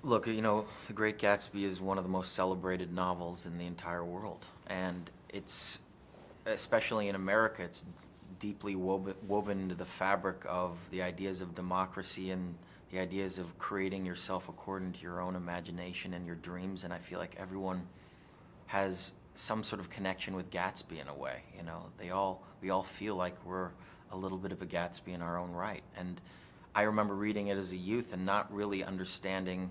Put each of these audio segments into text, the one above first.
Look, you know, The Great Gatsby is one of the most celebrated novels in the entire world, and it's, especially in America, it's deeply woven into the fabric of the ideas of democracy and the ideas of creating yourself according to your own imagination and your dreams. And I feel like everyone has some sort of connection with Gatsby in a way. You know, we all feel like we're a little bit of a Gatsby in our own right. And I remember reading it as a youth and not really understanding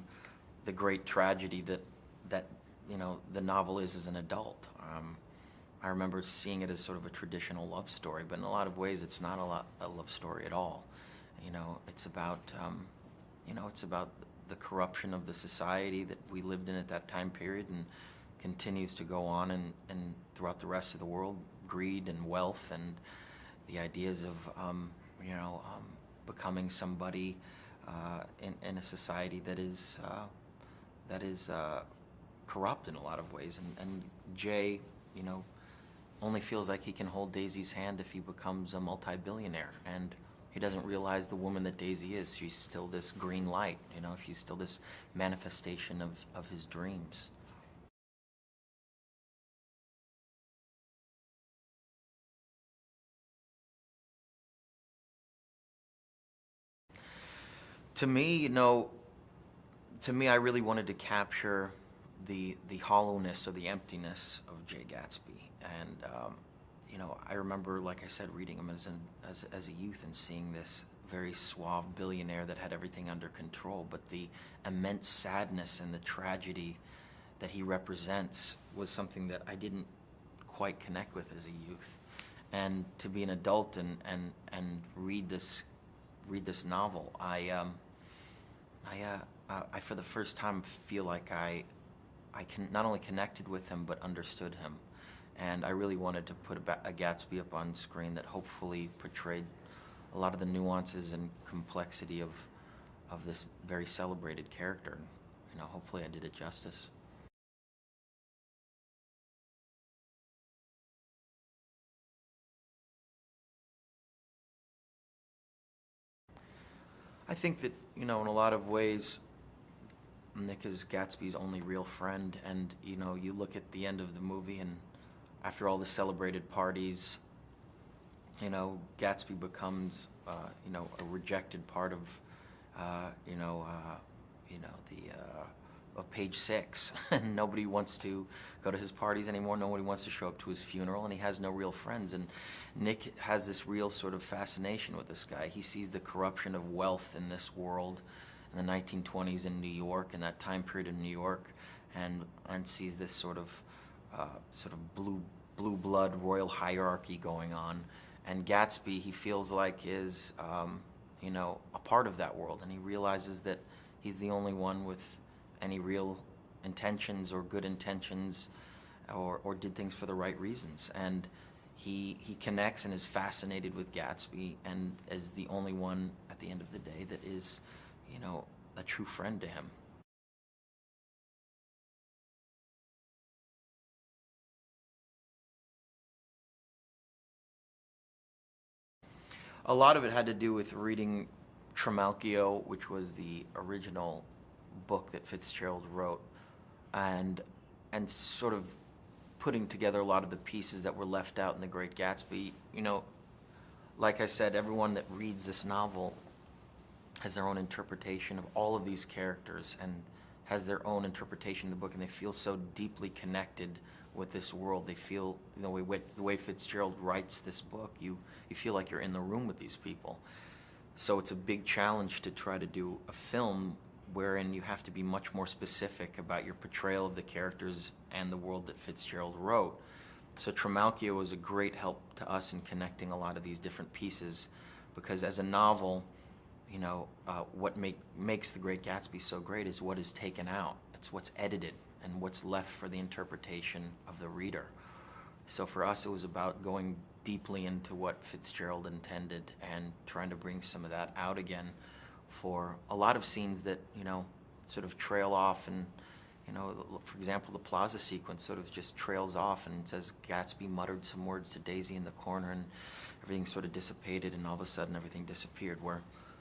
the great tragedy that the novel is as an adult. I remember seeing it as sort of a traditional love story, but in a lot of ways, it's not a love story at all. It's about it's about the corruption of the society that we lived in at that time period and continues to go on and throughout the rest of the world, greed and wealth and the ideas of becoming somebody in a society that is corrupt in a lot of ways. And Jay, only feels like he can hold Daisy's hand if he becomes a multi-billionaire. And he doesn't realize the woman that Daisy is. She's still this green light, she's still this manifestation of his dreams. To me, I really wanted to capture the hollowness or the emptiness of Jay Gatsby. And I remember, like I said, reading him as a youth and seeing this very suave billionaire that had everything under control, but the immense sadness and the tragedy that he represents was something that I didn't quite connect with as a youth. And to be an adult and read this novel, I for the first time feel like I can not only connected with him but understood him, and I really wanted to put a Gatsby up on screen that hopefully portrayed a lot of the nuances and complexity of this very celebrated character. Hopefully I did it justice. I think that in a lot of ways, Nick is Gatsby's only real friend, and you look at the end of the movie, and after all the celebrated parties, Gatsby becomes a rejected part of the of page 6, and nobody wants to go to his parties anymore. Nobody wants to show up to his funeral, and he has no real friends. And Nick has this real sort of fascination with this guy. He sees the corruption of wealth in this world in the 1920s in New York, in that time period in New York, and sees this sort of blue blood royal hierarchy going on. And Gatsby, he feels like is a part of that world, and he realizes that he's the only one with any real intentions or good intentions, or did things for the right reasons. And he connects and is fascinated with Gatsby, and is the only one at the end of the day that is a true friend to him. A lot of it had to do with reading Trimalchio, which was the original book that Fitzgerald wrote, and sort of putting together a lot of the pieces that were left out in The Great Gatsby. Like I said, everyone that reads this novel has their own interpretation of all of these characters and has their own interpretation of the book, and they feel so deeply connected with this world. They feel, the way Fitzgerald writes this book, you feel like you're in the room with these people. So it's a big challenge to try to do a film wherein you have to be much more specific about your portrayal of the characters and the world that Fitzgerald wrote. So Trimalchio was a great help to us in connecting a lot of these different pieces, because as a novel, what makes The Great Gatsby so great is what is taken out. It's what's edited and what's left for the interpretation of the reader. So for us, it was about going deeply into what Fitzgerald intended and trying to bring some of that out again for a lot of scenes that, sort of trail off. And, for example, the plaza sequence sort of just trails off and it says Gatsby muttered some words to Daisy in the corner, and everything sort of dissipated, and all of a sudden everything disappeared.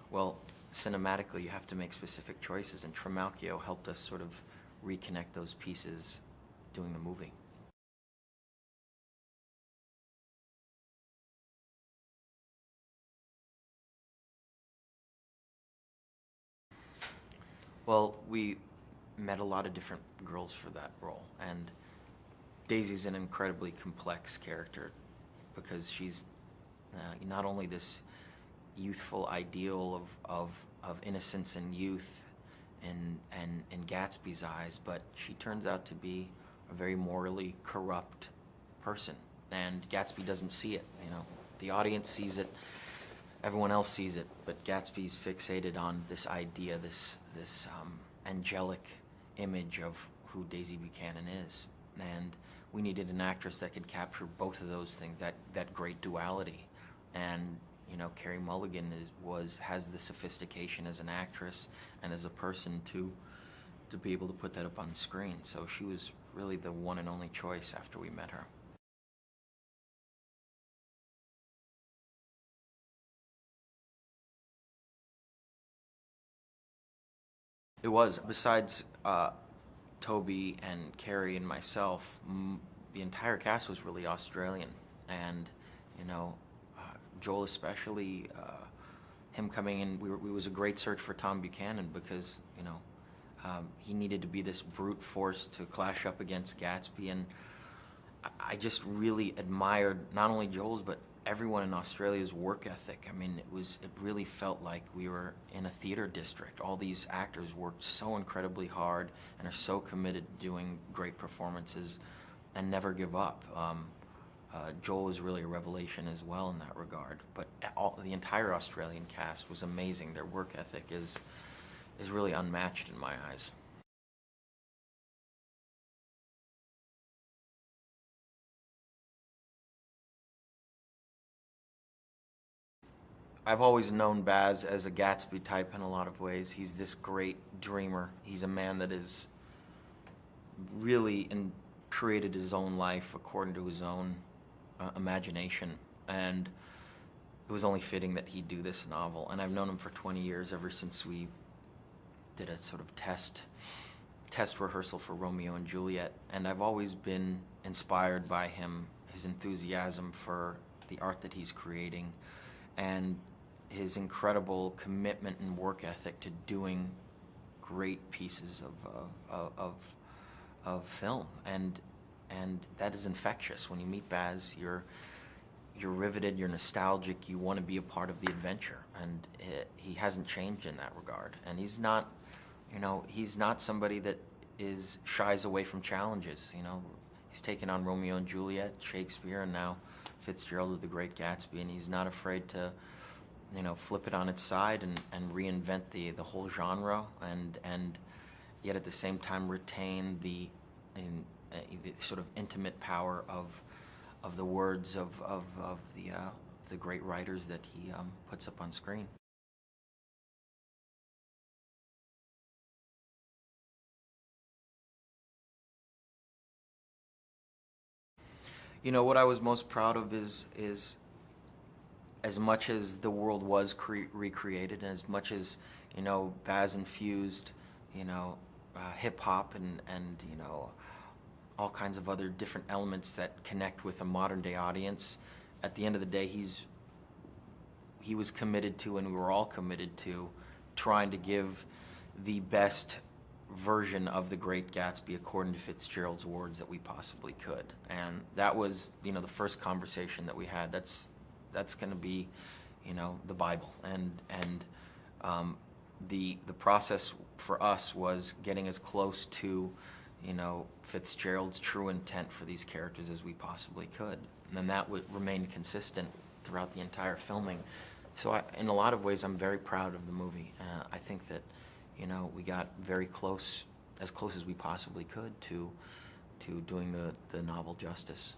Well, cinematically you have to make specific choices, and Trimalchio helped us sort of reconnect those pieces doing the movie. Well, we met a lot of different girls for that role, and Daisy's an incredibly complex character because she's not only this youthful ideal of innocence and youth in Gatsby's eyes, but she turns out to be a very morally corrupt person, and Gatsby doesn't see it. The audience sees it, everyone else sees it, but Gatsby's fixated on this idea, this angelic image of who Daisy Buchanan is, and we needed an actress that could capture both of those things, that great duality. And Carey Mulligan has the sophistication as an actress and as a person to be able to put that up on screen. So she was really the one and only choice after we met her. It was. Besides Toby and Carey and myself, the entire cast was really Australian. And, Joel especially, him coming in, it was a great search for Tom Buchanan because, he needed to be this brute force to clash up against Gatsby. And I just really admired not only Joel's, but everyone in Australia's work ethic. I mean, it really felt like we were in a theater district. All these actors worked so incredibly hard and are so committed to doing great performances and never give up. Joel was really a revelation as well in that regard. But the entire Australian cast was amazing. Their work ethic is really unmatched in my eyes. I've always known Baz as a Gatsby type in a lot of ways. He's this great dreamer. He's a man that is really created his own life according to his own imagination. And it was only fitting that he do this novel. And I've known him for 20 years, ever since we did a sort of test rehearsal for Romeo and Juliet. And I've always been inspired by him, his enthusiasm for the art that he's creating, and his incredible commitment and work ethic to doing great pieces of film, and that is infectious. When you meet Baz, you're riveted, you're nostalgic, you want to be a part of the adventure, and he hasn't changed in that regard. And he's not somebody that shies away from challenges. He's taken on Romeo and Juliet, Shakespeare, and now Fitzgerald with The Great Gatsby, and he's not afraid to flip it on its side and reinvent the whole genre, and yet at the same time retain the sort of intimate power of the words of the great writers that he puts up on screen. What I was most proud of is as much as the world was recreated, and as much as Baz infused hip hop and all kinds of other different elements that connect with a modern day audience. At the end of the day, he was committed to, and we were all committed to, trying to give the best version of The Great Gatsby according to Fitzgerald's words that we possibly could. And that was the first conversation that we had. That's going to be the Bible, and the process for us was getting as close to Fitzgerald's true intent for these characters as we possibly could, and then that would remain consistent throughout the entire filming. So in a lot of ways, I'm very proud of the movie. I think that we got very close, as close as we possibly could, to doing the novel justice.